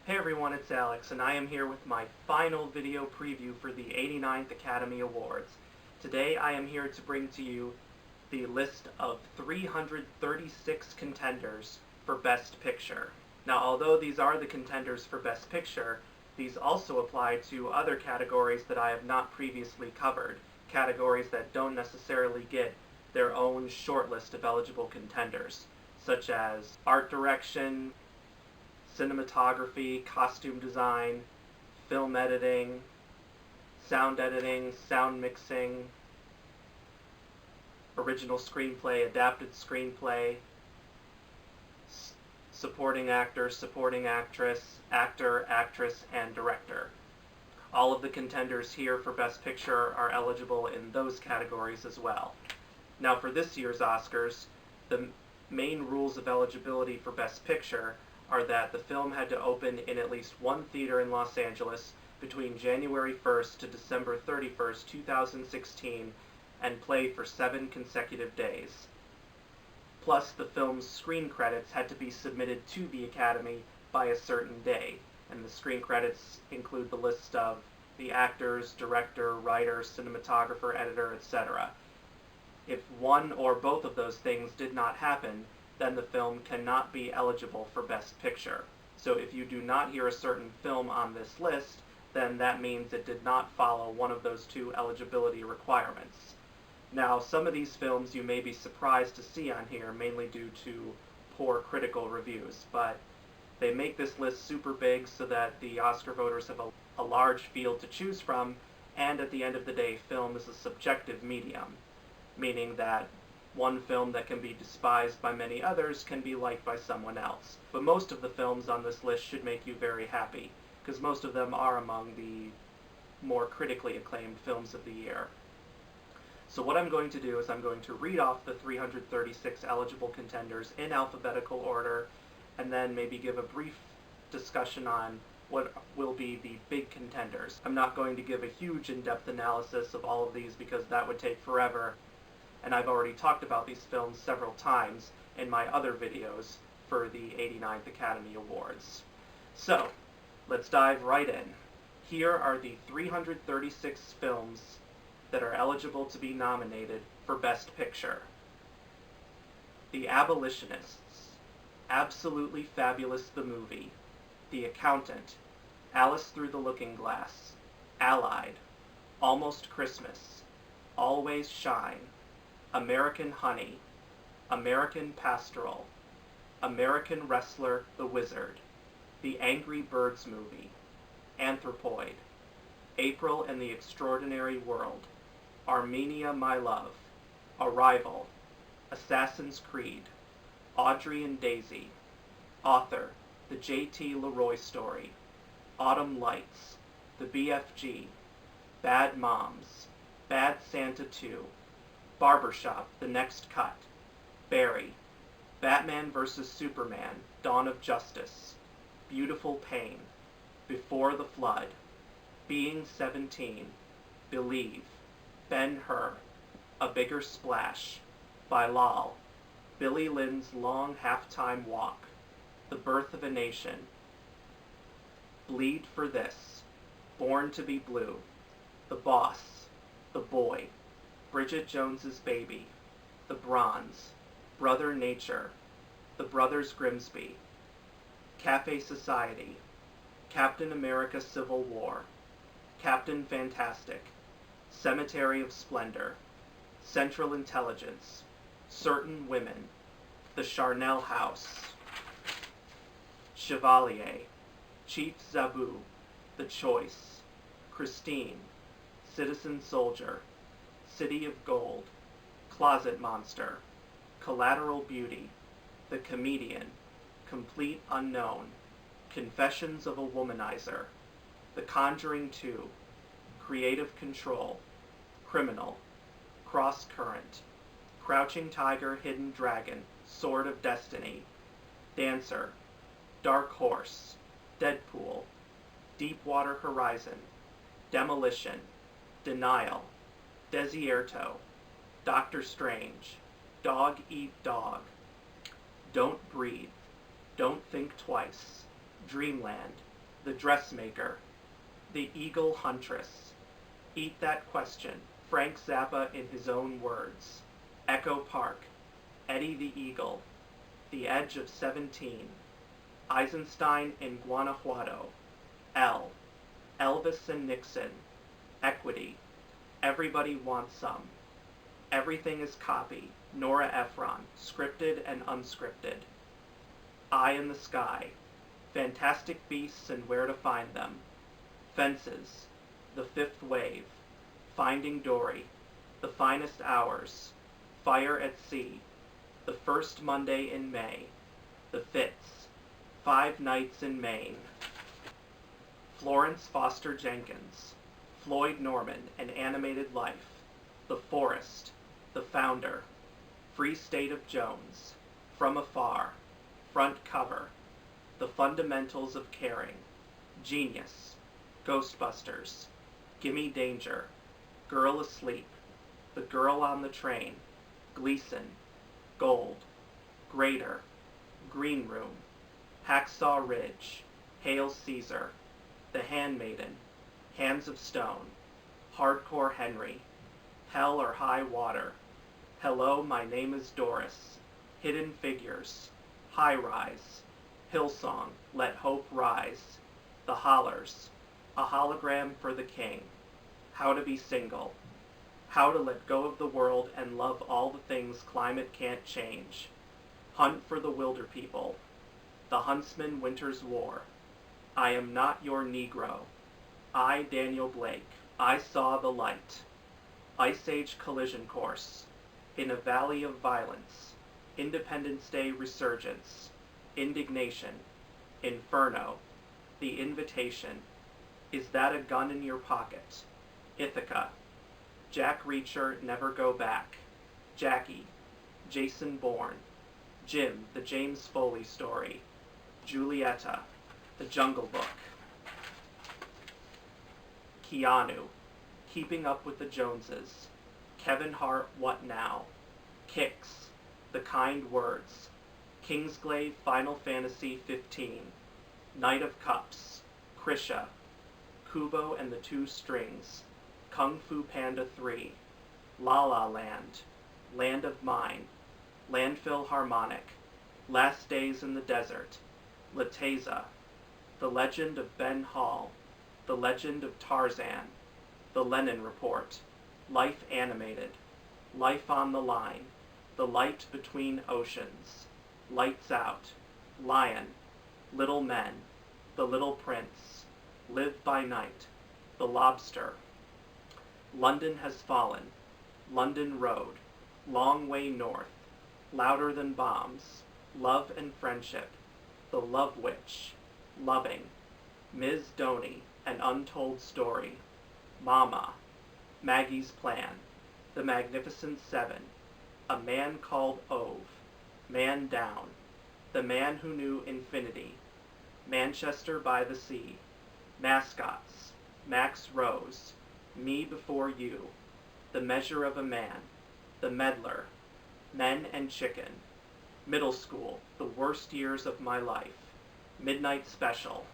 Hey everyone, it's Alex, and I am here with my final video preview for the 89th Academy Awards. Today I am here to bring to you the list of 336 contenders for Best Picture. Now, although these are the contenders for Best Picture, these also apply to other categories that I have not previously covered, categories that don't necessarily get their own short list of eligible contenders, such as art direction, cinematography, costume design, film editing, sound mixing, original screenplay, adapted screenplay, supporting actor, supporting actress, actor, actress, and director. All of the contenders here for Best Picture are eligible in those categories as well. Now, for this year's Oscars, the main rules of eligibility for Best Picture are that the film had to open in at least one theater in Los Angeles between January 1st to December 31st, 2016, and play for 7 consecutive days. Plus, the film's screen credits had to be submitted to the Academy by a certain day, and the screen credits include the list of the actors, director, writer, cinematographer, editor, etc. If one or both of those things did not happen, then the film cannot be eligible for Best Picture. So if you do not hear a certain film on this list, then that means it did not follow one of those two eligibility requirements. Now, some of these films you may be surprised to see on here, mainly due to poor critical reviews, but they make this list super big so that the Oscar voters have a large field to choose from, and at the end of the day, film is a subjective medium, meaning that one film that can be despised by many others can be liked by someone else. But most of the films on this list should make you very happy, because most of them are among the more critically acclaimed films of the year. So what I'm going to do is I'm going to read off the 336 eligible contenders in alphabetical order, and then maybe give a brief discussion on what will be the big contenders. I'm not going to give a huge in-depth analysis of all of these because that would take forever, and I've already talked about these films several times in my other videos for the 89th Academy Awards. So, let's dive right in. Here are the 336 films that are eligible to be nominated for Best Picture. The Abolitionists, Absolutely Fabulous the Movie, The Accountant, Alice Through the Looking Glass, Allied, Almost Christmas, Always Shine, American Honey, American Pastoral, American Wrestler the Wizard, The Angry Birds Movie, Anthropoid, April and the Extraordinary World, Armenia My Love, Arrival, Assassin's Creed, Audrey and Daisy, Author, The J.T. Leroy Story, Autumn Lights, The BFG, Bad Moms, Bad Santa 2, Barbershop, The Next Cut, Barry, Batman vs. Superman, Dawn of Justice, Beautiful Pain, Before the Flood, Being 17, Believe, Ben-Hur, A Bigger Splash, Bilal, Billy Lynn's Long Halftime Walk, The Birth of a Nation, Bleed for This, Born to be Blue, The Boss, The Boy, Bridget Jones's Baby, The Bronze, Brother Nature, The Brothers Grimsby, Cafe Society, Captain America Civil War, Captain Fantastic, Cemetery of Splendor, Central Intelligence, Certain Women, The Charnel House, Chevalier, Chief Zabu, The Choice, Christine, Citizen Soldier, City of Gold, Closet Monster, Collateral Beauty, The Comedian, Complete Unknown, Confessions of a Womanizer, The Conjuring 2, Creative Control, Criminal, Cross Current, Crouching Tiger, Hidden Dragon, Sword of Destiny, Dancer, Dark Horse, Deadpool, Deepwater Horizon, Demolition, Denial, Desierto, Doctor Strange, Dog Eat Dog, Don't Breathe, Don't Think Twice, Dreamland, The Dressmaker, The Eagle Huntress, Eat That Question, Frank Zappa in his own words, Echo Park, Eddie the Eagle, The Edge of 17, Eisenstein in Guanajuato, L, Elvis and Nixon, Equity, Everybody Wants Some, Everything is Copy, Nora Ephron, Scripted and Unscripted, Eye in the Sky, Fantastic Beasts and Where to Find Them, Fences, The Fifth Wave, Finding Dory, The Finest Hours, Fire at Sea, The First Monday in May, The Fits, 5 Nights in Maine, Florence Foster Jenkins, Floyd Norman, An Animated Life, The Forest, The Founder, Free State of Jones, From Afar, Front Cover, The Fundamentals of Caring, Genius, Ghostbusters, Gimme Danger, Girl Asleep, The Girl on the Train, Gleason, Gold, Greater, Green Room, Hacksaw Ridge, Hail Caesar, The Handmaiden, Hands of Stone, Hardcore Henry, Hell or High Water, Hello, My Name is Doris, Hidden Figures, High Rise, Hillsong, Let Hope Rise, The Hollers, A Hologram for the King, How to Be Single, How to Let Go of the World and Love All the Things Climate Can't Change, Hunt for the Wilder People, The Huntsman Winter's War, I Am Not Your Negro, I, Daniel Blake, I Saw the Light, Ice Age Collision Course, In a Valley of Violence, Independence Day Resurgence, Indignation, Inferno, The Invitation, Is That a Gun in Your Pocket, Ithaca, Jack Reacher, Never Go Back, Jackie, Jason Bourne, Jim, The James Foley Story, Julieta, The Jungle Book, Keanu, Keeping Up with the Joneses, Kevin Hart, What Now, Kicks, The Kind Words, Kingsglaive, Final Fantasy XV, Knight of Cups, Krisha, Kubo and the Two Strings, Kung Fu Panda 3, La La Land, Land of Mine, Landfill Harmonic, Last Days in the Desert, Lateza, The Legend of Ben Hall, The Legend of Tarzan, The Lennon Report, Life Animated, Life on the Line, The Light Between Oceans, Lights Out, Lion, Little Men, The Little Prince, Live by Night, The Lobster, London Has Fallen, London Road, Long Way North, Louder Than Bombs, Love and Friendship, The Love Witch, Loving, Ms. Doney, An Untold Story, Mama, Maggie's Plan, The Magnificent Seven, A Man Called Ove, Man Down, The Man Who Knew Infinity, Manchester by the Sea, Mascots, Max Rose, Me Before You, The Measure of a Man, The Meddler, Men and Chicken, Middle School, The Worst Years of My Life, Midnight Special,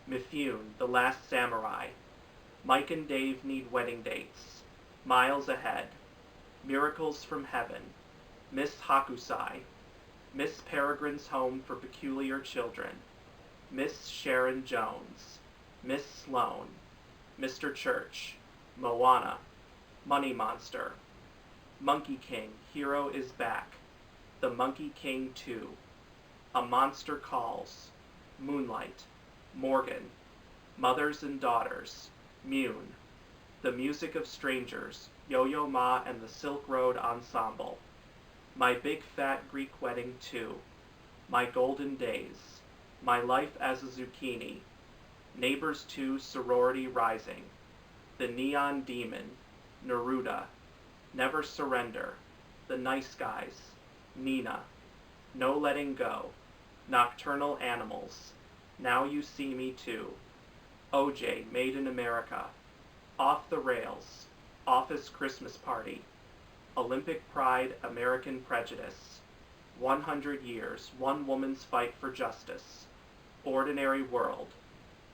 Mifune, The Last Samurai, Mike and Dave Need Wedding Dates, Miles Ahead, Miracles from Heaven, Miss Hakusai, Miss Peregrine's Home for Peculiar Children, Miss Sharon Jones, Miss Sloane, Mr. Church, Moana, Money Monster, Monkey King, Hero is Back, The Monkey King 2, A Monster Calls, Moonlight, Morgan, Mothers and Daughters, Mune, The Music of Strangers, Yo-Yo Ma and the Silk Road Ensemble, My Big Fat Greek Wedding 2, My Golden Days, My Life as a Zucchini, Neighbors 2 Sorority Rising, The Neon Demon, Neruda, Never Surrender, The Nice Guys, Nina, No Letting Go, Nocturnal Animals, Now You See Me Too, OJ Made in America, Off the Rails, Office Christmas Party, Olympic Pride, American Prejudice, 100 Years, One Woman's Fight for Justice, Ordinary World,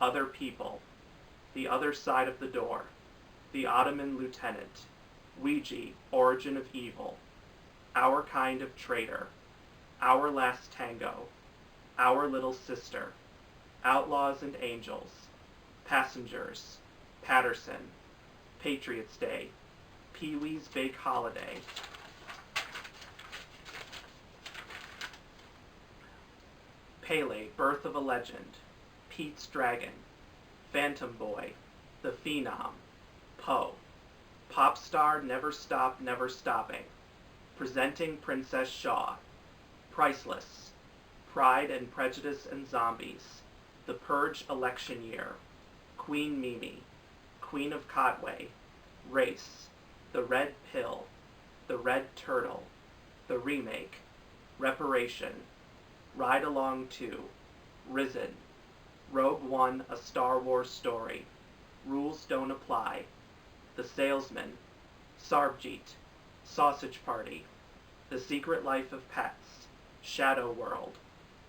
Other People, The Other Side of the Door, The Ottoman Lieutenant, Ouija, Origin of Evil, Our Kind of Traitor, Our Last Tango, Our Little Sister, Outlaws and Angels, Passengers, Patterson, Patriots Day, Pee-wee's Bake Holiday, Pele, Birth of a Legend, Pete's Dragon, Phantom Boy, The Phenom, Poe, Pop Star Never Stop Never Stopping, Presenting Princess Shaw, Priceless, Pride and Prejudice and Zombies, The Purge Election Year, Queen Mimi, Queen of Cotway, Race, The Red Pill, The Red Turtle, The Remake, Reparation, Ride Along 2, Risen, Rogue One, A Star Wars Story, Rules Don't Apply, The Salesman, Sarbjeet, Sausage Party, The Secret Life of Pets, Shadow World,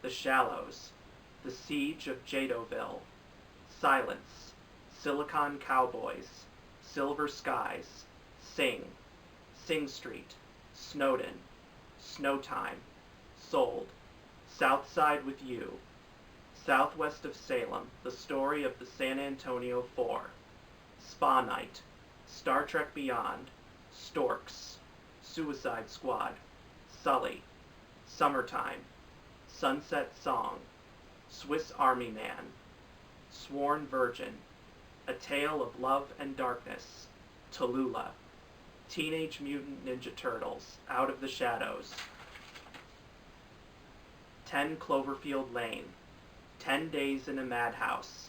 The Shallows, The Siege of Jadoville, Silence, Silicon Cowboys, Silver Skies, Sing, Sing Street, Snowden, Snowtime, Sold, Southside with You, Southwest of Salem, The Story of the San Antonio Four, Spa Night, Star Trek Beyond, Storks, Suicide Squad, Sully, Summertime, Sunset Song, Swiss Army Man, Sworn Virgin, A Tale of Love and Darkness, Tallulah, Teenage Mutant Ninja Turtles, Out of the Shadows, 10 Cloverfield Lane, 10 Days in a Madhouse,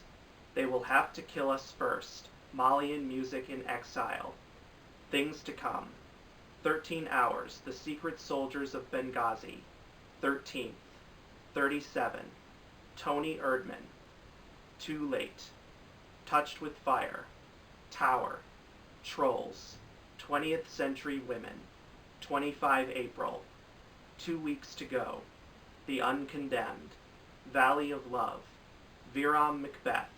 They Will Have to Kill Us First, Malian Music in Exile, Things to Come, 13 Hours, The Secret Soldiers of Benghazi, 13th, 37, Tony Erdmann, Too Late, Touched with Fire, Tower, Trolls, 20th Century Women, 25 April, 2 Weeks to Go, The Uncondemned, Valley of Love, Viram Macbeth,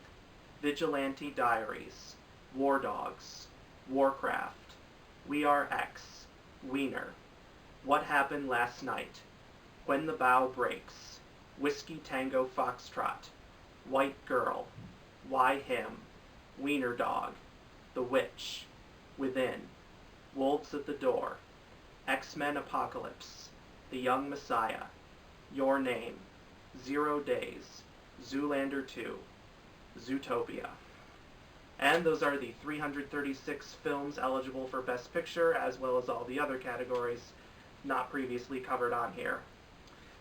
Vigilante Diaries, War Dogs, Warcraft, We Are X, Wiener, What Happened Last Night, When the Bow Breaks, Whiskey Tango Foxtrot, White Girl, Why Him, Wiener Dog, The Witch, Within, Wolves at the Door, X-Men Apocalypse, The Young Messiah, Your Name, 0 Days, Zoolander 2, Zootopia. And those are the 336 films eligible for Best Picture, as well as all the other categories not previously covered on here.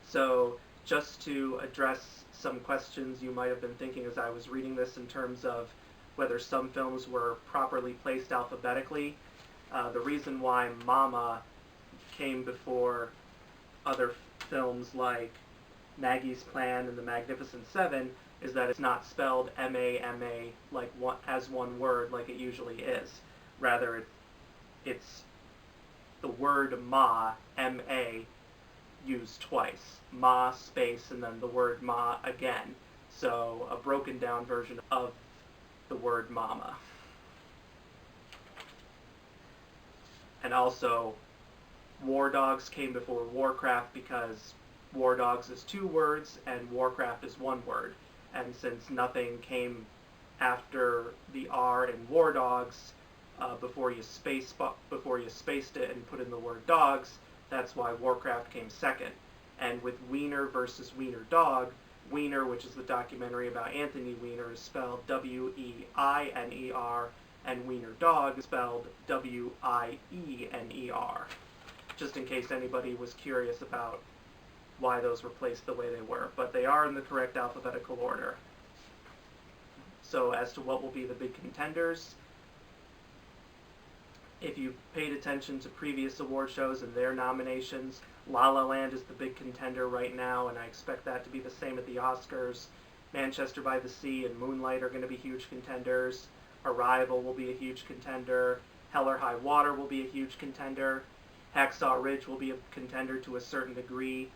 So just to address some questions you might have been thinking as I was reading this in terms of whether some films were properly placed alphabetically, the reason why Mama came before other films like Maggie's Plan and The Magnificent Seven is that it's not spelled M-A-M-A like as one word like it usually is. Rather, it's the word Ma, M-A, used twice. Ma space and then the word Ma again. So a broken down version of the word Mama. And also, War Dogs came before Warcraft because War Dogs is 2 words and Warcraft is 1 word. And since nothing came after the R in War Dogs before you spaced it and put in the word dogs, that's why Warcraft came second. And with Wiener versus Wiener Dog, Wiener, which is the documentary about Anthony Weiner, is spelled W-E-I-N-E-R, and Wiener Dog is spelled W-I-E-N-E-R, just in case anybody was curious about why those were placed the way they were. But they are in the correct alphabetical order. So as to what will be the big contenders, if you paid attention to previous award shows and their nominations, La La Land is the big contender right now, and I expect that to be the same at the Oscars. Manchester by the Sea and Moonlight are going to be huge contenders. Arrival will be a huge contender. Hell or High Water will be a huge contender. Hacksaw Ridge will be a contender to a certain degree.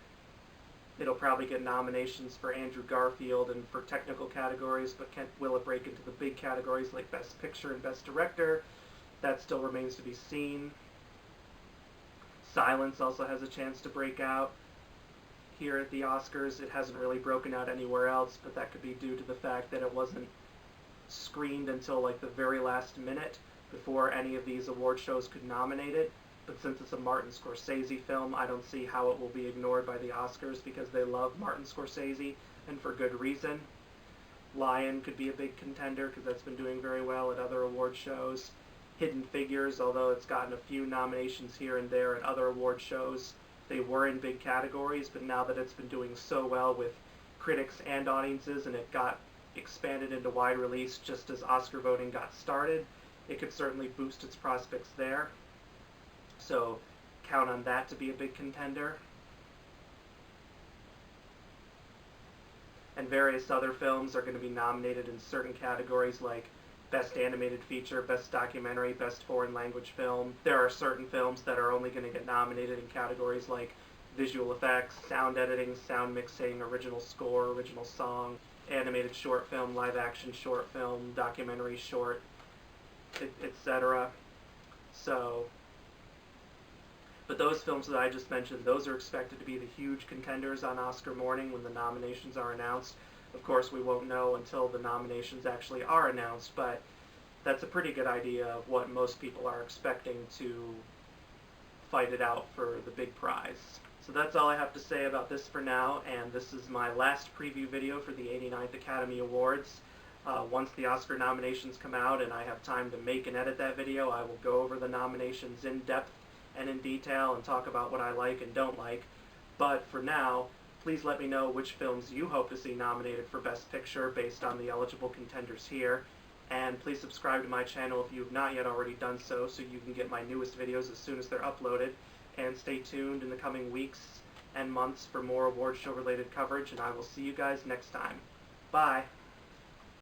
It'll probably get nominations for Andrew Garfield and for technical categories, but will it break into the big categories like Best Picture and Best Director? That still remains to be seen. Silence also has a chance to break out here at the Oscars. It hasn't really broken out anywhere else, but that could be due to the fact that it wasn't screened until like the very last minute before any of these award shows could nominate it. But since it's a Martin Scorsese film, I don't see how it will be ignored by the Oscars because they love Martin Scorsese, and for good reason. Lion could be a big contender because that's been doing very well at other award shows. Hidden Figures, although it's gotten a few nominations here and there at other award shows, they were in big categories, but now that it's been doing so well with critics and audiences and it got expanded into wide release just as Oscar voting got started, it could certainly boost its prospects there. So count on that to be a big contender. And various other films are going to be nominated in certain categories like Best Animated Feature, Best Documentary, Best Foreign Language Film. There are certain films that are only going to get nominated in categories like Visual Effects, Sound Editing, Sound Mixing, Original Score, Original Song, Animated Short Film, Live Action Short Film, Documentary Short, etc. But those films that I just mentioned, those are expected to be the huge contenders on Oscar morning when the nominations are announced. Of course, we won't know until the nominations actually are announced, but that's a pretty good idea of what most people are expecting to fight it out for the big prize. So that's all I have to say about this for now, and this is my last preview video for the 89th Academy Awards. Once the Oscar nominations come out and I have time to make and edit that video, I will go over the nominations in depth and in detail and talk about what I like and don't like. But for now, please let me know which films you hope to see nominated for Best Picture based on the eligible contenders here. And please subscribe to my channel if you have not yet already done so you can get my newest videos as soon as they're uploaded. And stay tuned in the coming weeks and months for more award show related coverage, and I will see you guys next time. Bye!